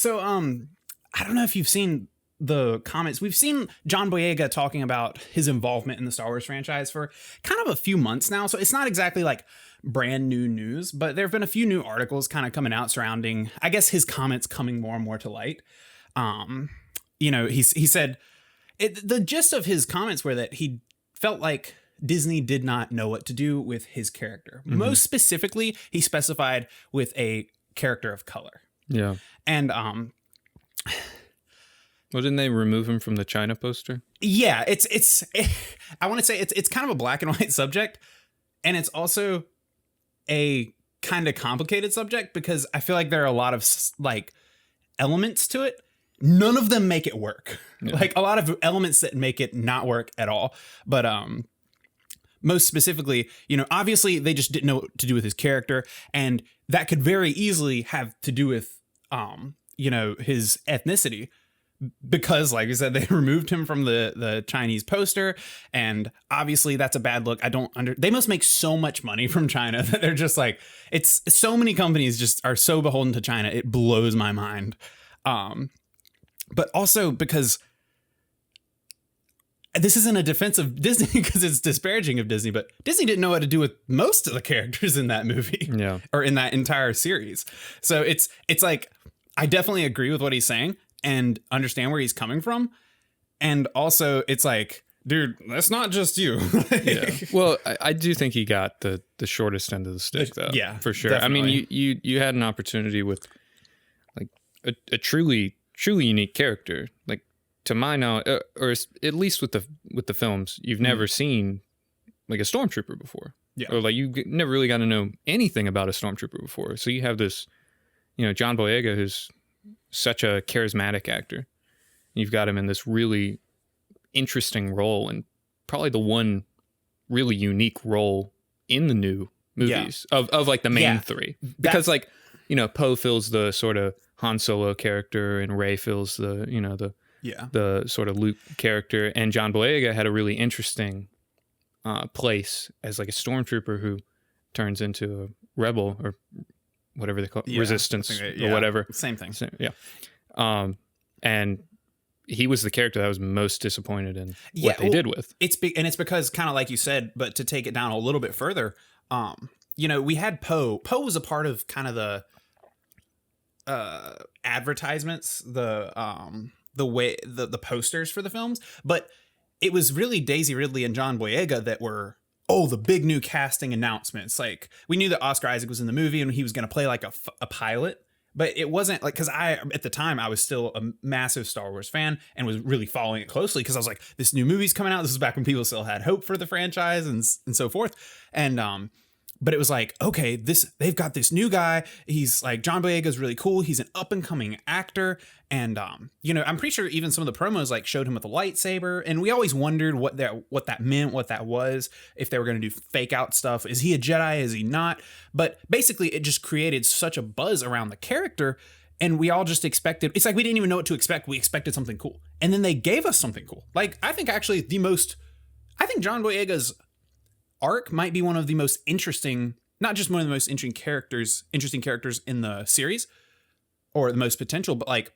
So, I don't know if you've seen the comments. We've seen John Boyega talking about his involvement in the Star Wars franchise for kind of a few months now. So it's not exactly like brand new news, but there have been a few new articles kind of coming out surrounding, I guess, his comments coming more and more to light. He said the gist of his comments were that he felt like Disney did not know what to do with his character. Mm-hmm. Most specifically, he specified with a character of color. Yeah. And well, didn't they remove him from the China poster? Yeah, I want to say it's kind of a black and white subject, and it's also a kind of complicated subject because I feel like there are a lot of like elements to it. None of them make it work. Yeah. Like a lot of elements that make it not work at all. But most specifically, obviously they just didn't know what to do with his character, and that could very easily have to do with his ethnicity. Because, like you said, they removed him from the Chinese poster, and obviously that's a bad look. They must make so much money from China that they're just like, it's so many companies just are so beholden to China. It blows my mind. But also because this isn't a defense of Disney because it's disparaging of Disney, but Disney didn't know what to do with most of the characters in that movie, or in that entire series. So it's like, I definitely agree with what he's saying and understand where he's coming from. And also it's like, dude, that's not just you. Yeah. Well, I do think he got the shortest end of the stick, though. Yeah, for sure. Definitely. I mean, you had an opportunity with like a truly unique character. Like, to my knowledge, or at least with the films, you've never seen like a stormtrooper before. Yeah. Or like you never really got to know anything about a stormtrooper before. So you have this, John Boyega, who's such a charismatic actor. You've got him in this really interesting role, and probably the one really unique role in the new movies of like the main three. Because Poe fills the sort of Han Solo character, and Rey fills the the sort of Luke character, and John Boyega had a really interesting place as like a stormtrooper who turns into a rebel, or whatever they call it, resistance or whatever. Same thing. So, and he was the character that I was most disappointed in what they did with. It's because kind of like you said, but to take it down a little bit further, we had Poe. Poe was a part of kind of the advertisements, the way the posters for the films, but it was really Daisy Ridley and John Boyega that were the big new casting announcements. Like, we knew that Oscar Isaac was in the movie and he was going to play like a pilot, but it wasn't like, because at the time I was still a massive Star Wars fan and was really following it closely because I was like, this new movie's coming out. This is back when people still had hope for the franchise and so forth. And but it was like, okay, they've got this new guy. He's like, John Boyega's really cool. He's an up and coming actor. And, I'm pretty sure even some of the promos like showed him with a lightsaber. And we always wondered what that meant, what that was, if they were going to do fake out stuff. Is he a Jedi? Is he not? But basically it just created such a buzz around the character. And we all just expected, it's like we didn't even know what to expect. We expected something cool. And then they gave us something cool. Like, I think actually I think John Boyega's arc might be one of the most interesting, not just one of the most interesting characters in the series, or the most potential, but like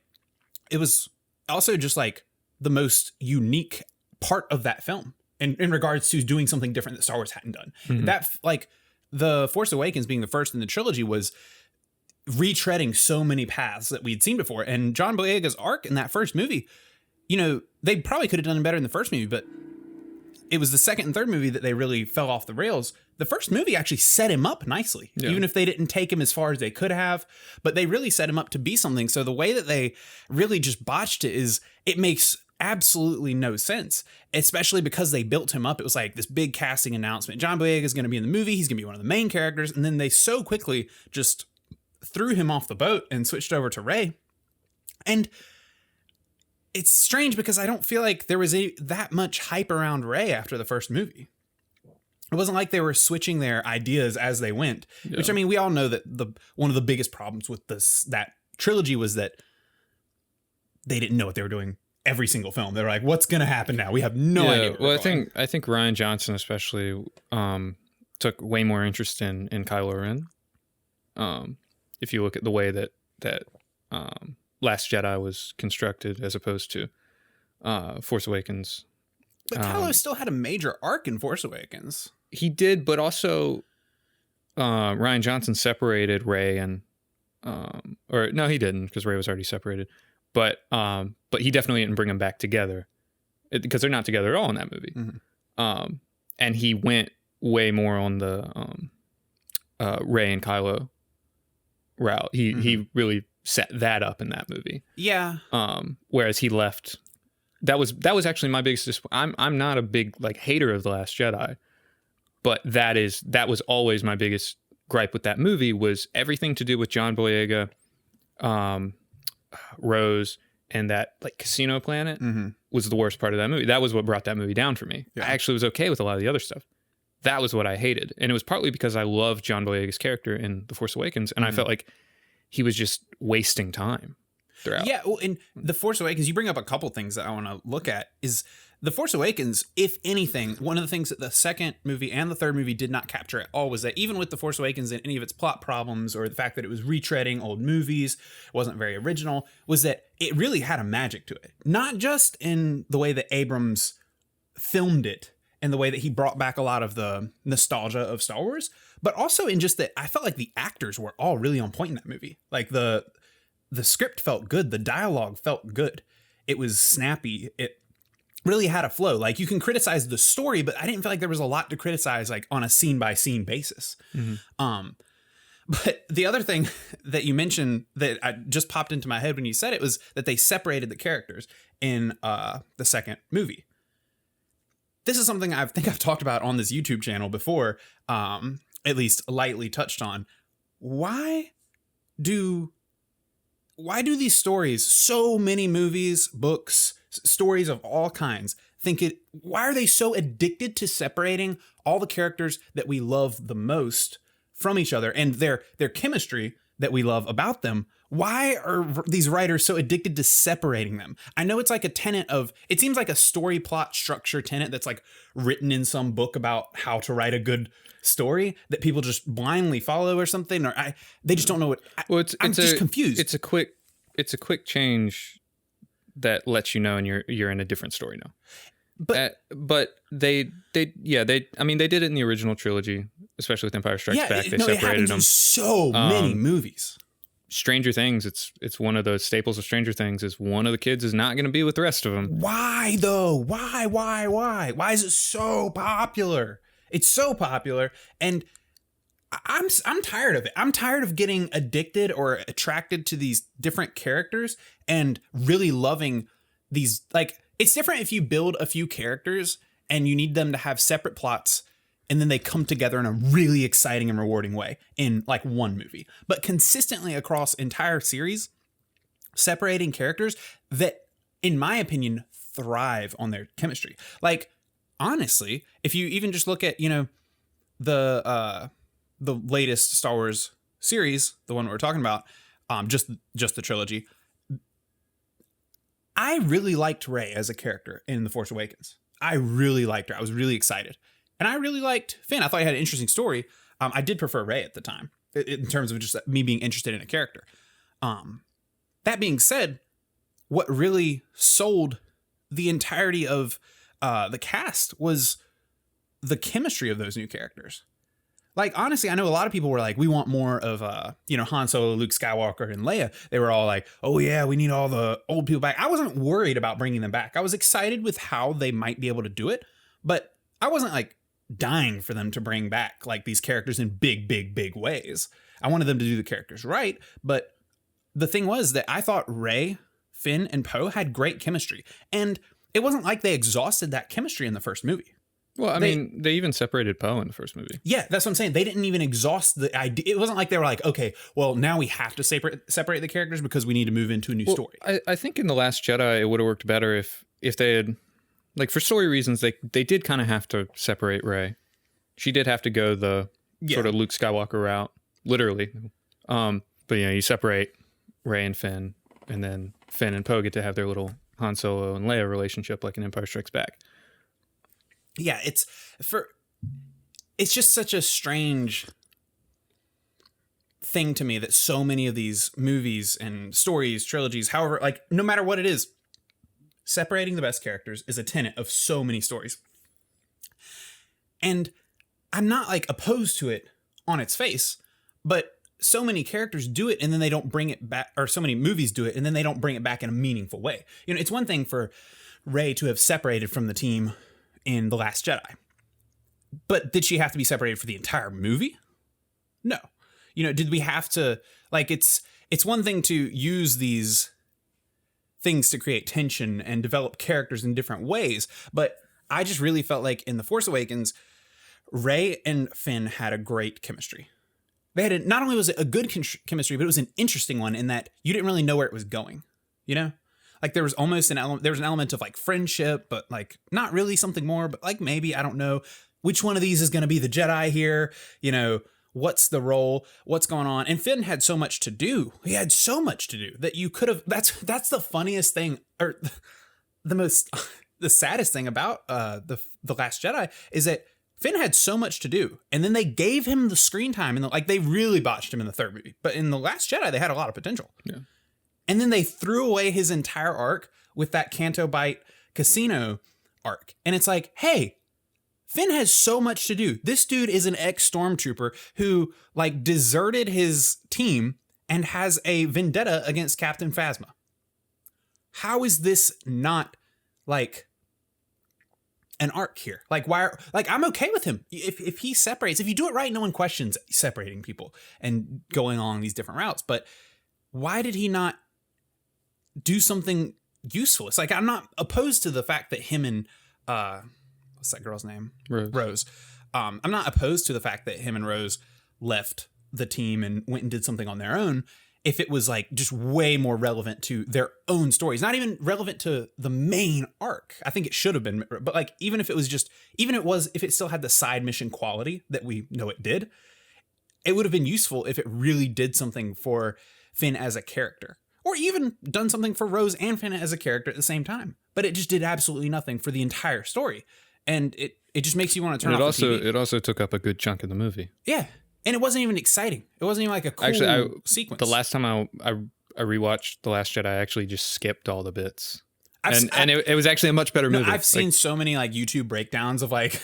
it was also just like the most unique part of that film in regards to doing something different that Star Wars hadn't done. Mm-hmm. That, like, The Force Awakens being the first in the trilogy was retreading so many paths that we'd seen before. And John Boyega's arc in that first movie, they probably could have done better in the first movie, but it was the second and third movie that they really fell off the rails. The first movie actually set him up nicely, even if they didn't take him as far as they could have, but they really set him up to be something. So the way that they really just botched it makes absolutely no sense, especially because they built him up. It was like this big casting announcement. John Boyega is going to be in the movie. He's going to be one of the main characters. And then they so quickly just threw him off the boat and switched over to Rey. And it's strange because I don't feel like there was that much hype around Rey after the first movie. It wasn't like they were switching their ideas as they went, which, I mean, we all know that one of the biggest problems with that trilogy was that they didn't know what they were doing every single film. They're like, what's going to happen now? We have no idea. Well, I think Rian Johnson especially took way more interest in Kylo Ren. If you look at the way that Last Jedi was constructed as opposed to Force Awakens. But Kylo still had a major arc in Force Awakens. He did, but also Rian Johnson separated Rey and or no, he didn't, because Rey was already separated. But he definitely didn't bring them back together, because they're not together at all in that movie. Mm-hmm. And he went way more on the Rey and Kylo route. He really set that up in that movie. Yeah. Whereas he left. That was actually my biggest. I'm not a big like hater of The Last Jedi, but that was always my biggest gripe with that movie, was everything to do with John Boyega, Rose, and that like casino planet was the worst part of that movie. That was what brought that movie down for me. Yeah. I actually was okay with a lot of the other stuff. That was what I hated, and it was partly because I loved John Boyega's character in The Force Awakens, and I felt like he was just wasting time throughout. Yeah, well, in The Force Awakens, you bring up a couple things that I want to look at. Is The Force Awakens, if anything, one of the things that the second movie and the third movie did not capture at all was that even with The Force Awakens and any of its plot problems, or the fact that it was retreading old movies, wasn't very original, was that it really had a magic to it. Not just in the way that Abrams filmed it and the way that he brought back a lot of the nostalgia of Star Wars, but also in just that I felt like the actors were all really on point in that movie. Like the script felt good. The dialogue felt good. It was snappy. It really had a flow. Like, you can criticize the story, but I didn't feel like there was a lot to criticize, like on a scene by scene basis. But the other thing that you mentioned that I just popped into my head when you said it was that they separated the characters in the second movie. This is something I think I've talked about on this YouTube channel before, at least lightly touched on. Why do these stories, so many movies, books, stories of all kinds, why are they so addicted to separating all the characters that we love the most from each other and their chemistry that we love about them? Why are these writers so addicted to separating them? I know it's like a tenet of, it seems like a story plot structure tenet that's like written in some book about how to write a good story that people just blindly follow or something, or they just don't know what. I'm just confused. It's a quick change that lets you know, and you're in a different story now. But they did it in the original trilogy, especially with Empire Strikes Back. They separated them. So many movies. Stranger Things, it's one of the staples of Stranger Things is one of the kids is not going to be with the rest of them. Why though? Why? Why is it so popular? It's so popular, and I'm tired of it. I'm tired of getting addicted or attracted to these different characters and really loving these. Like, it's different if you build a few characters and you need them to have separate plots, and then they come together in a really exciting and rewarding way in like one movie. But consistently across entire series, separating characters that, in my opinion, thrive on their chemistry. Like, honestly, if you even just look at, the latest Star Wars series, the one we're talking about, just the trilogy, I really liked Rey as a character in The Force Awakens. I really liked her. I was really excited. And I really liked Finn. I thought he had an interesting story. I did prefer Rey at the time in terms of just me being interested in a character. That being said, what really sold the entirety of the cast was the chemistry of those new characters. Like, honestly, I know a lot of people were like, we want more of, Han Solo, Luke Skywalker, and Leia. They were all like, oh yeah, we need all the old people back. I wasn't worried about bringing them back. I was excited with how they might be able to do it, but I wasn't like dying for them to bring back like these characters in big, big, big ways. I wanted them to do the characters right, but the thing was that I thought Rey, Finn, and Poe had great chemistry, and it wasn't like they exhausted that chemistry in the first movie. Well, they even separated Poe in the first movie. Yeah, that's what I'm saying. They didn't even exhaust the idea. It wasn't like they were like, okay, well, now we have to separate the characters because we need to move into a new story. I think in The Last Jedi, it would have worked better if they had, like, for story reasons, they did kind of have to separate Rey. She did have to go the sort of Luke Skywalker route, literally. But, you separate Rey and Finn, and then Finn and Poe get to have their little Han Solo and Leia relationship like in Empire Strikes Back. Yeah, it's just such a strange thing to me that so many of these movies and stories, trilogies, however, like no matter what it is, separating the best characters is a tenet of so many stories. And I'm not like opposed to it on its face, but so many characters do it and then they don't bring it back, or so many movies do it and then they don't bring it back in a meaningful way. You know, it's one thing for Rey to have separated from the team in The Last Jedi, but did she have to be separated for the entire movie? No. You know, did we have to, like, it's one thing to use these things to create tension and develop characters in different ways, but I just really felt like in The Force Awakens, Rey and Finn had a great chemistry. They had not only was it a good chemistry, but it was an interesting one in that you didn't really know where it was going. You know, like there was almost an element of like friendship, but like not really something more, but like maybe, I don't know which one of these is going to be the Jedi here. You know, what's the role? What's going on? And Finn had so much to do. He had so much to do that you could have. That's the funniest thing, or the saddest thing about the Last Jedi is that Finn had so much to do, and then they gave him the screen time, and like they really botched him in the third movie. But in The Last Jedi, they had a lot of potential. Yeah. And then they threw away his entire arc with that Canto Bight casino arc. And it's like, hey, Finn has so much to do. This dude is an ex-stormtrooper who like deserted his team and has a vendetta against Captain Phasma. How is this not like an arc here? Like, why? Like, I'm okay with him if he separates. If you do it right, no one questions separating people and going along these different routes. But why did he not do something useful? It's like, I'm not opposed to the fact that him and what's that girl's name? Rose. I'm not opposed to the fact that him and Rose left the team and went and did something on their own. If it was like just way more relevant to their own stories, not even relevant to the main arc. I think it should have been, but like, even if it still had the side mission quality that we know it did, it would have been useful if it really did something for Finn as a character, or even done something for Rose and Finn as a character at the same time. But it just did absolutely nothing for the entire story. And it just makes you want to turn off the TV. It also took up a good chunk of the movie. Yeah. And it wasn't even exciting. It wasn't even like a cool sequence. The last time I rewatched The Last Jedi, I actually just skipped all the bits. And it was actually a much better movie. I've seen so many like YouTube breakdowns of like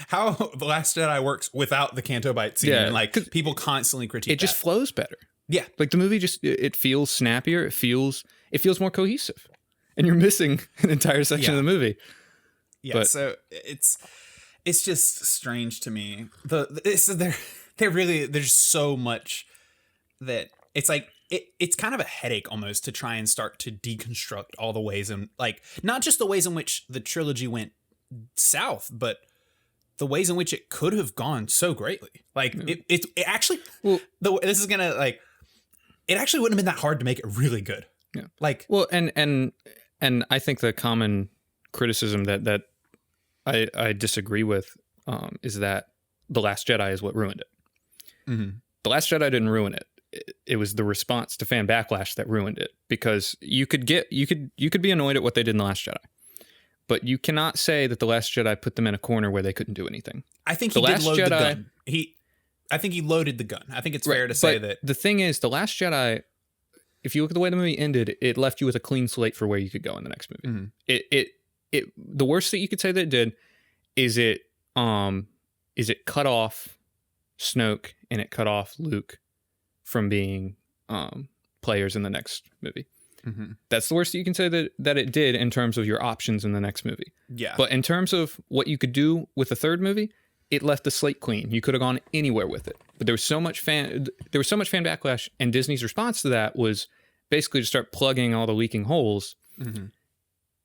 how The Last Jedi works without the Canto Bight scene. Yeah, and like people constantly critique it. Just flows better. Yeah. Like the movie it feels snappier. It feels more cohesive. And you're missing an entire section of the movie. Yeah. But, so it's just strange to me. There's so much that it's like it's kind of a headache almost to try and start to deconstruct all the ways, and like not just the ways in which the trilogy went south, but the ways in which it could have gone so greatly. Like it actually, this is gonna like, it actually wouldn't have been that hard to make it really good. Yeah. Like, well, and I think the common criticism that I disagree with is that The Last Jedi is what ruined it. Mm-hmm. The Last Jedi didn't ruin it. It was the response to fan backlash that ruined it, because you could be annoyed at what they did in The Last Jedi, but you cannot say that The Last Jedi put them in a corner where they couldn't do anything. I think he did load the gun. I think he loaded the gun. I think it's fair to say that. The thing is, The Last Jedi, if you look at the way the movie ended, it left you with a clean slate for where you could go in the next movie. Mm-hmm. The worst that you could say that it did is it cut off Snoke and it cut off Luke from being players in the next movie. Mm-hmm. That's the worst that you can say that it did in terms of your options in the next movie. Yeah. But in terms of what you could do with the third movie, it left the slate clean. You could have gone anywhere with it. But there was so much fan backlash, and Disney's response to that was basically to start plugging all the leaking holes mm-hmm.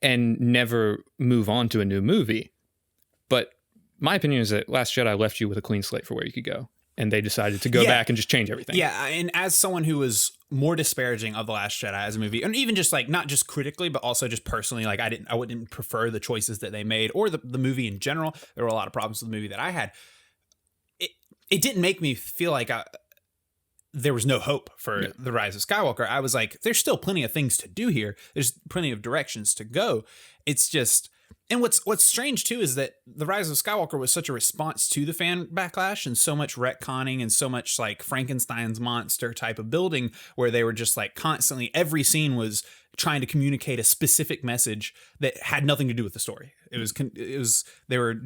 and never move on to a new movie. But my opinion is that Last Jedi left you with a clean slate for where you could go, and they decided to go back and just change everything. Yeah, and as someone who was more disparaging of The Last Jedi as a movie, and even just like not just critically, but also just personally, like I wouldn't prefer the choices that they made or the movie in general. There were a lot of problems with the movie that I had. It didn't make me feel like there was no hope for The Rise of Skywalker. I was like, there's still plenty of things to do here. There's plenty of directions to go. It's just, And what's strange too is that The Rise of Skywalker was such a response to the fan backlash and so much retconning and so much like Frankenstein's monster type of building where they were just like constantly every scene was trying to communicate a specific message that had nothing to do with the story. It was they were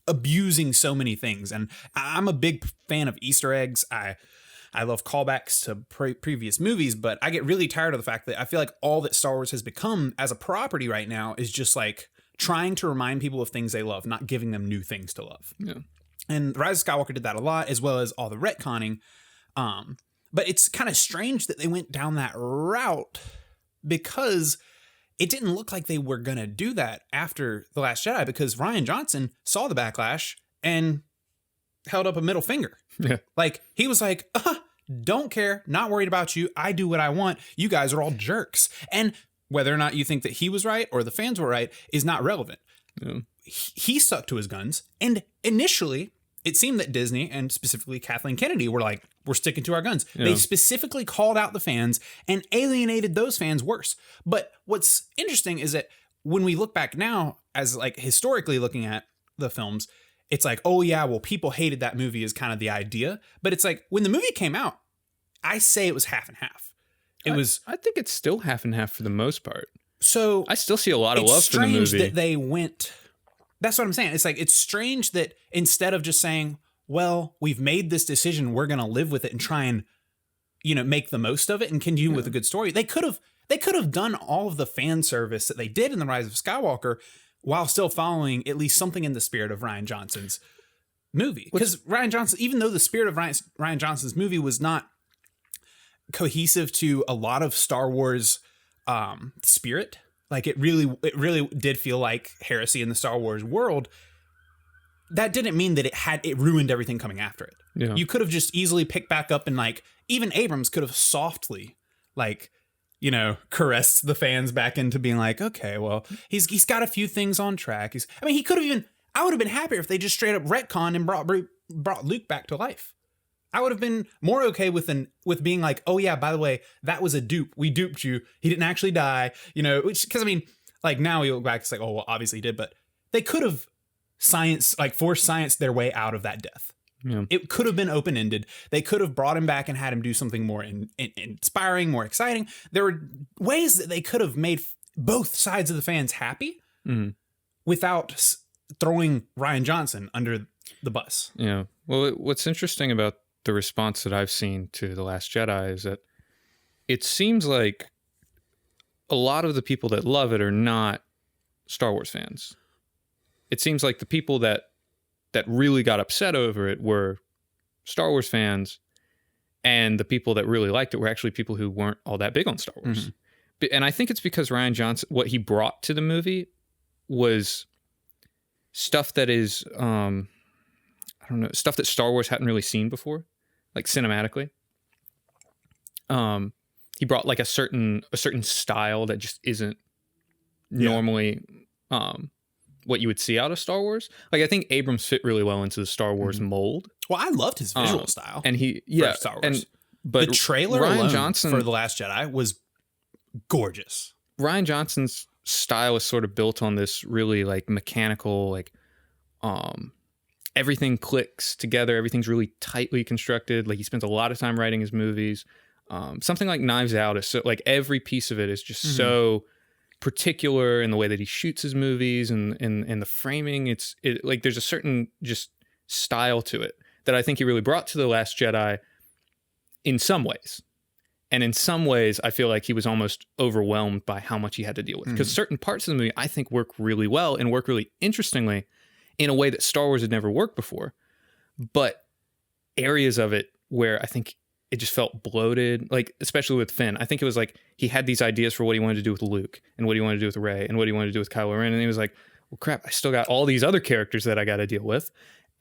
abusing so many things, and I'm a big fan of Easter eggs. I love callbacks to previous movies, but I get really tired of the fact that I feel like all that Star Wars has become as a property right now is just like trying to remind people of things they love, not giving them new things to love. Yeah. And The Rise of Skywalker did that a lot, as well as all the retconning. But it's kind of strange that they went down that route because it didn't look like they were going to do that after The Last Jedi, because Rian Johnson saw the backlash and held up a middle finger. Yeah. Like, he was like, don't care, not worried about you. I do what I want. You guys are all jerks. And whether or not you think that he was right or the fans were right is not relevant. Yeah. He stuck to his guns. And initially, it seemed that Disney and specifically Kathleen Kennedy were like, we're sticking to our guns. Yeah. They specifically called out the fans and alienated those fans worse. But what's interesting is that when we look back now, as like historically looking at the films, it's like, oh yeah, well, people hated that movie is kind of the idea. But it's like, when the movie came out, I say it was half and half. I think it's still half and half for the most part. So I still see a lot of love for the movie. It's strange that they went. That's what I'm saying. It's like, it's strange that instead of just saying, well, we've made this decision, we're going to live with it and try and, make the most of it and continue with a good story. They could have done all of the fan service that they did in The Rise of Skywalker while still following at least something in the spirit of Rian Johnson's movie. Because Rian Johnson, even though the spirit of Rian Johnson's movie was not cohesive to a lot of Star Wars spirit, like it really did feel like heresy in the Star Wars world, that didn't mean that it ruined everything coming after it. Yeah. You could have just easily picked back up and like, even Abrams could have softly like, caressed the fans back into being like, okay, well, he's got a few things on track. He could have even, I would have been happier if they just straight up retconned and brought Luke back to life. I would have been more okay with being like, oh yeah, by the way, that was a dupe. We duped you. He didn't actually die, because like now we look back, it's like, oh, well, obviously he did, but they could have forced science their way out of that death. Yeah. It could have been open-ended. They could have brought him back and had him do something more inspiring, more exciting. There were ways that they could have made both sides of the fans happy without throwing Rian Johnson under the bus. Yeah. Well, what's interesting about the response that I've seen to The Last Jedi is that it seems like a lot of the people that love it are not Star Wars fans. It seems like the people that really got upset over it were Star Wars fans, and the people that really liked it were actually people who weren't all that big on Star Wars. Mm-hmm. And I think it's because Rian Johnson, what he brought to the movie was stuff that is, stuff that Star Wars hadn't really seen before, like cinematically. He brought like a certain style that just isn't normally what you would see out of Star Wars. Like, I think Abrams fit really well into the Star Wars mold. Well, I loved his visual style. And for Star Wars. But the trailer Rian alone Johnson for The Last Jedi was gorgeous. Rian Johnson's style is sort of built on this really like mechanical, like everything clicks together. Everything's really tightly constructed. Like, he spends a lot of time writing his movies. Something like Knives Out is so, like, every piece of it is just so particular in the way that he shoots his movies and the framing. It's like there's a certain just style to it that I think he really brought to The Last Jedi in some ways. And in some ways, I feel like he was almost overwhelmed by how much he had to deal with. Because certain parts of the movie, I think, work really well and work really interestingly in a way that Star Wars had never worked before. But areas of it where I think it just felt bloated, like especially with Finn. I think it was like he had these ideas for what he wanted to do with Luke and what he wanted to do with Rey and what he wanted to do with Kylo Ren. And he was like, well, crap, I still got all these other characters that I got to deal with.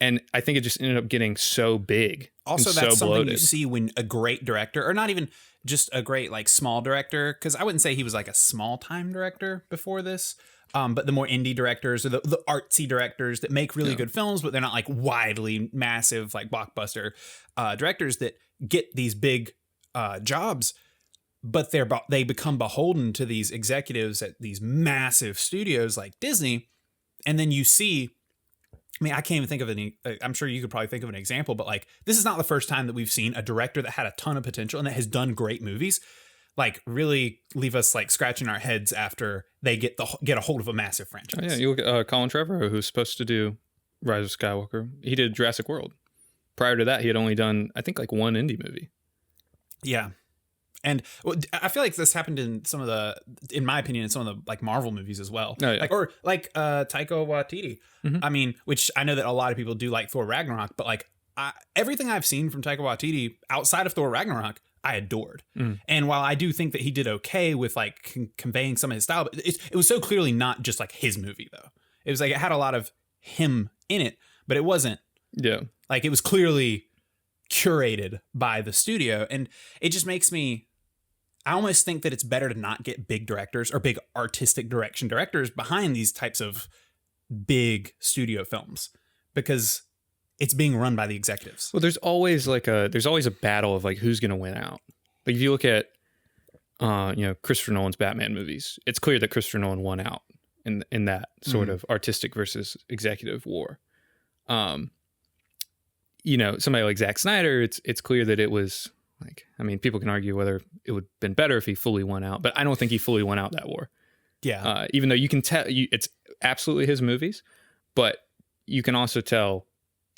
And I think it just ended up getting so big. Also, and that's so something bloated. you see when a great director, or not even just a great like small director, because I wouldn't say he was like a small time director before this, but the more indie directors or the artsy directors that make really good films, but they're not like widely massive like blockbuster directors that get these big jobs. but they become beholden to these executives at these massive studios like Disney. And then you see, I mean, I can't even think of any, I'm sure you could probably think of an example, but like, this is not the first time that we've seen a director that had a ton of potential and that has done great movies, like really leave us like scratching our heads after they get a hold of a massive franchise. Oh, yeah, you look at Colin Trevorrow, who's supposed to do Rise of Skywalker. He did Jurassic World. Prior to that, he had only done, I think, like one indie movie. Yeah. And I feel like this happened in in my opinion, in some of the like Marvel movies as well. Oh, yeah. Like Taika Waititi. Mm-hmm. I mean, which I know that a lot of people do like Thor Ragnarok, but like everything I've seen from Taika Waititi outside of Thor Ragnarok, I adored. Mm. And while I do think that he did okay with like conveying some of his style, but it was so clearly not just like his movie though. It was like it had a lot of him in it, but it wasn't. Yeah. Like it was clearly curated by the studio, and it just makes me, I almost think that it's better to not get big directors or big artistic direction directors behind these types of big studio films, because it's being run by the executives. Well, there's always a battle of like who's going to win out. Like if you look at Christopher Nolan's Batman movies, it's clear that Christopher Nolan won out in that sort of artistic versus executive war. Somebody like Zack Snyder, it's clear that it was like, I mean, people can argue whether it would have been better if he fully won out, but I don't think he fully won out that war. Yeah. Even though you can tell it's absolutely his movies, but you can also tell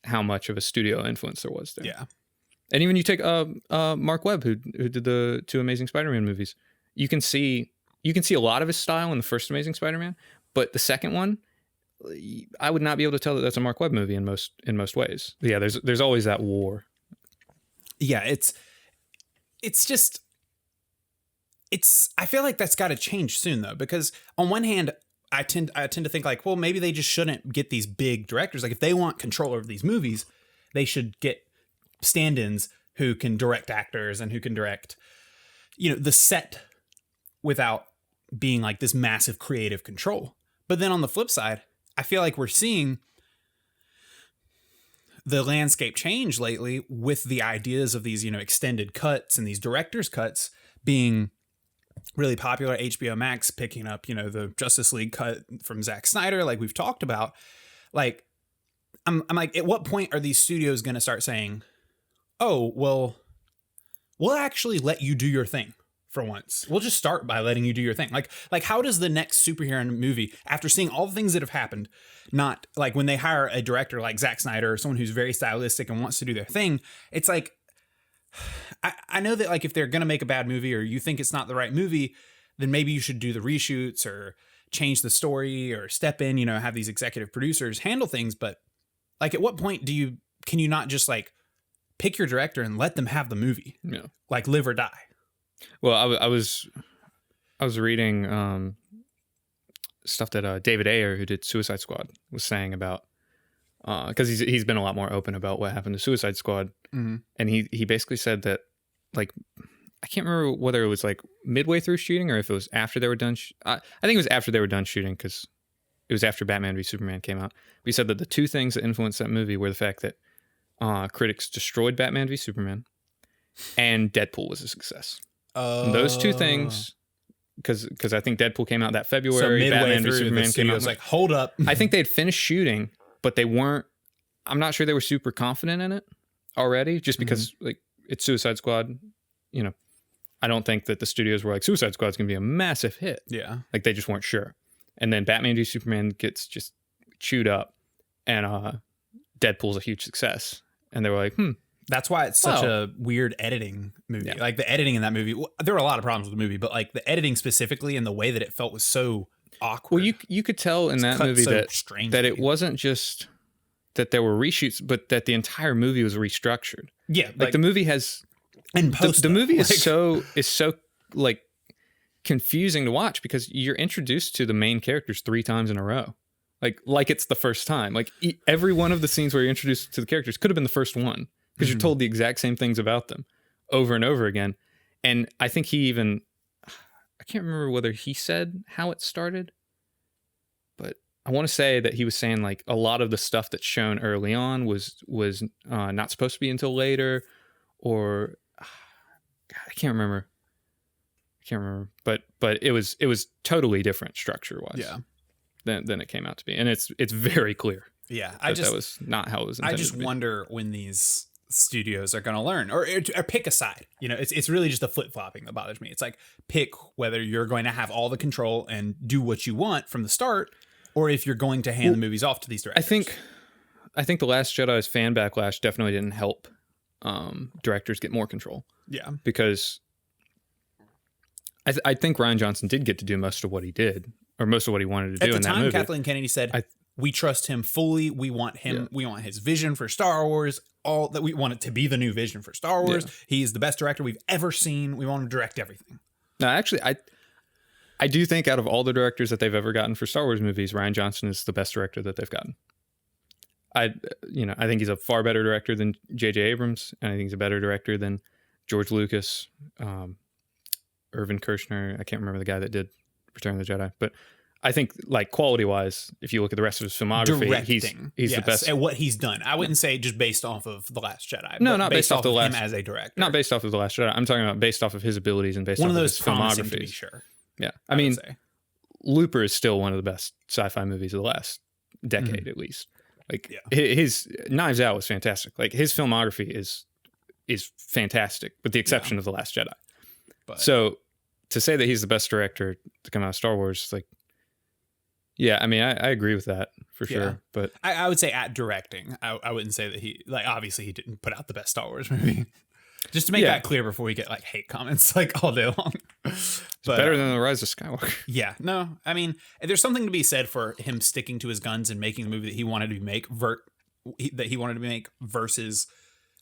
how much of a studio influence there was there. Yeah. And even you take Mark Webb, who did the two Amazing Spider-Man movies, you can see a lot of his style in the first Amazing Spider-Man, but the second one, I would not be able to tell that that's a Mark Webb movie in most ways. Yeah, there's always that war. Yeah, I feel like that's got to change soon though, because on one hand, I tend to think like, well, maybe they just shouldn't get these big directors. Like if they want control over these movies, they should get stand-ins who can direct actors and who can direct, the set without being like this massive creative control. But then on the flip side, I feel like we're seeing the landscape change lately with the ideas of these, extended cuts and these director's cuts being really popular. HBO Max picking up, the Justice League cut from Zack Snyder, like we've talked about. Like, I'm like, at what point are these studios going to start saying, oh, well, we'll actually let you do your thing for once. We'll just start by letting you do your thing. Like how does the next superhero movie, after seeing all the things that have happened, not like when they hire a director like Zack Snyder or someone who's very stylistic and wants to do their thing, it's like, I know that like if they're going to make a bad movie or you think it's not the right movie, then maybe you should do the reshoots or change the story or step in, have these executive producers handle things. But like at what point can you not just like pick your director and let them have the movie? Yeah. Like live or die. Well, I was reading stuff that David Ayer, who did Suicide Squad, was saying about because he's been a lot more open about what happened to Suicide Squad, and he basically said that like I can't remember whether it was like midway through shooting or if it was after they were done. I think it was after they were done shooting because it was after Batman v Superman came out. But he said that the two things that influenced that movie were the fact that critics destroyed Batman v Superman and Deadpool was a success. And those two things, because I think Deadpool came out that February, so Batman v Superman came out. Like, hold up. I think they had finished shooting, but they weren't. I'm not sure they were super confident in it already, just because like it's Suicide Squad. I don't think that the studios were like Suicide Squad's gonna be a massive hit. Yeah, like they just weren't sure. And then Batman v Superman gets just chewed up, and Deadpool's a huge success, and they were like, That's why it's such a weird editing movie. Yeah. Like the editing in that movie, there were a lot of problems with the movie, but like the editing specifically and the way that it felt was so awkward. Well, you could tell in that movie that it wasn't just that there were reshoots, but that the entire movie was restructured. Yeah, like the movie has in post. The movie is so like confusing to watch because you're introduced to the main characters 3 times in a row. Like it's the first time. Like every one of the scenes where you're introduced to the characters could have been the first one. Because you're told the exact same things about them over and over again. And I think I can't remember whether he said how it started, but I want to say that he was saying like a lot of the stuff that's shown early on was not supposed to be until later, or I can't remember. can't remember, but it was totally different structure wise. Yeah. Than it came out to be, and it's very clear. Yeah, that was not how it was intended. I just wonder when these studios are going to learn, or pick a side. You know, it's really just the flip flopping that bothers me. It's like, pick whether you're going to have all the control and do what you want from the start, or if you're going to hand the movies off to these directors. I think The Last Jedi's fan backlash definitely didn't help directors get more control. Yeah, because I think Rian Johnson did get to do most of what he did, or most of what he wanted to do in that movie. Kathleen Kennedy said, we trust him fully. We want him. Yeah. We want his vision for Star Wars. All that we want it to be the new vision for Star Wars. Yeah. He's the best director we've ever seen. We want him to direct everything. No, actually, I do think out of all the directors that they've ever gotten for Star Wars movies, Rian Johnson is the best director that they've gotten. I think he's a far better director than J.J. Abrams, and I think he's a better director than George Lucas, Irvin Kershner. I can't remember the guy that did Return of the Jedi, but I think, like, quality-wise, if you look at the rest of his filmography, he's the best at what he's done. I wouldn't say just based off of The Last Jedi. No, not based off the last him as a director. Not based off of The Last Jedi. I'm talking about based off of his abilities and based off of his filmography. To be sure. Yeah, I mean, Looper is still one of the best sci-fi movies of the last decade, at least. Like, his Knives Out was fantastic. Like, his filmography is fantastic, with the exception of The Last Jedi. But, so to say that he's the best director to come out of Star Wars, like, yeah, I mean, I agree with that for sure. But I would say at directing, I wouldn't say that he, like, obviously he didn't put out the best Star Wars movie. Just to make that clear before we get, like, hate comments, like, all day long. It's better than The Rise of Skywalker. Yeah, no, I mean, there's something to be said for him sticking to his guns and making the movie that he wanted to make versus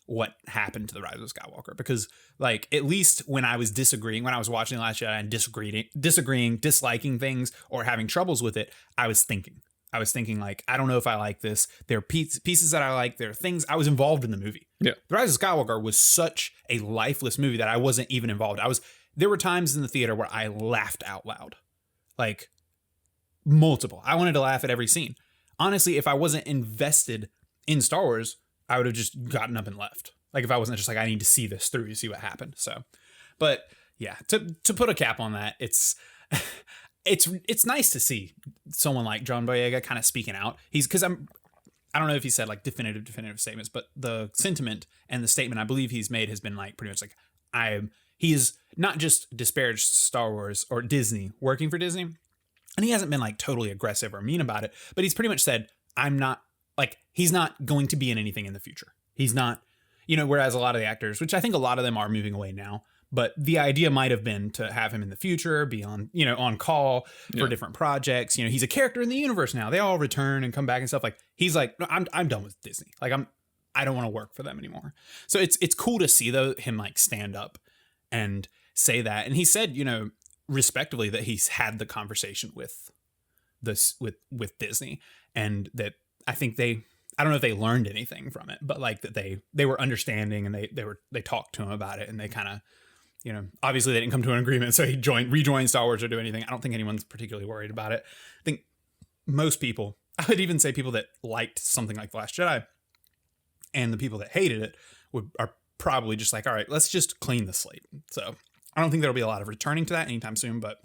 what happened to The Rise of Skywalker. Because, like, at least when I was watching The Last Jedi and disagreeing, disliking things, or having troubles with it, I was thinking, like, I don't know if I like this. There are pieces that I like. There are things. I was involved in the movie. Yeah. The Rise of Skywalker was such a lifeless movie that I wasn't even involved. There were times in the theater where I laughed out loud. Like, multiple. I wanted to laugh at every scene. Honestly, if I wasn't invested in Star Wars, I would have just gotten up and left. Like, if I wasn't just like, I need to see this through to see what happened. So, but yeah, to put a cap on that, it's nice to see someone like John Boyega kind of speaking out. I don't know if he said, like, definitive statements, but the sentiment and the statement I believe he's made has been, like, pretty much like, he is not just disparaged Star Wars or Disney, working for Disney, and he hasn't been, like, totally aggressive or mean about it, but he's pretty much said, he's not going to be in anything in the future. He's not, whereas a lot of the actors, which I think a lot of them are moving away now, but the idea might have been to have him in the future, be on, on call for different projects. He's a character in the universe now. They all return and come back and stuff. Like, he's like, no, I'm done with Disney. Like, I don't want to work for them anymore. So it's cool to see him, like, stand up and say that. And he said, respectively, that he's had the conversation with Disney, and that I think I don't know if they learned anything from it, but, like, that they were understanding, and they talked to him about it, and they kind of, obviously they didn't come to an agreement, so he rejoined Star Wars or do anything. I don't think anyone's particularly worried about it. I think most people, I would even say people that liked something like The Last Jedi and the people that hated it are probably just like, all right, let's just clean the slate. So I don't think there'll be a lot of returning to that anytime soon, but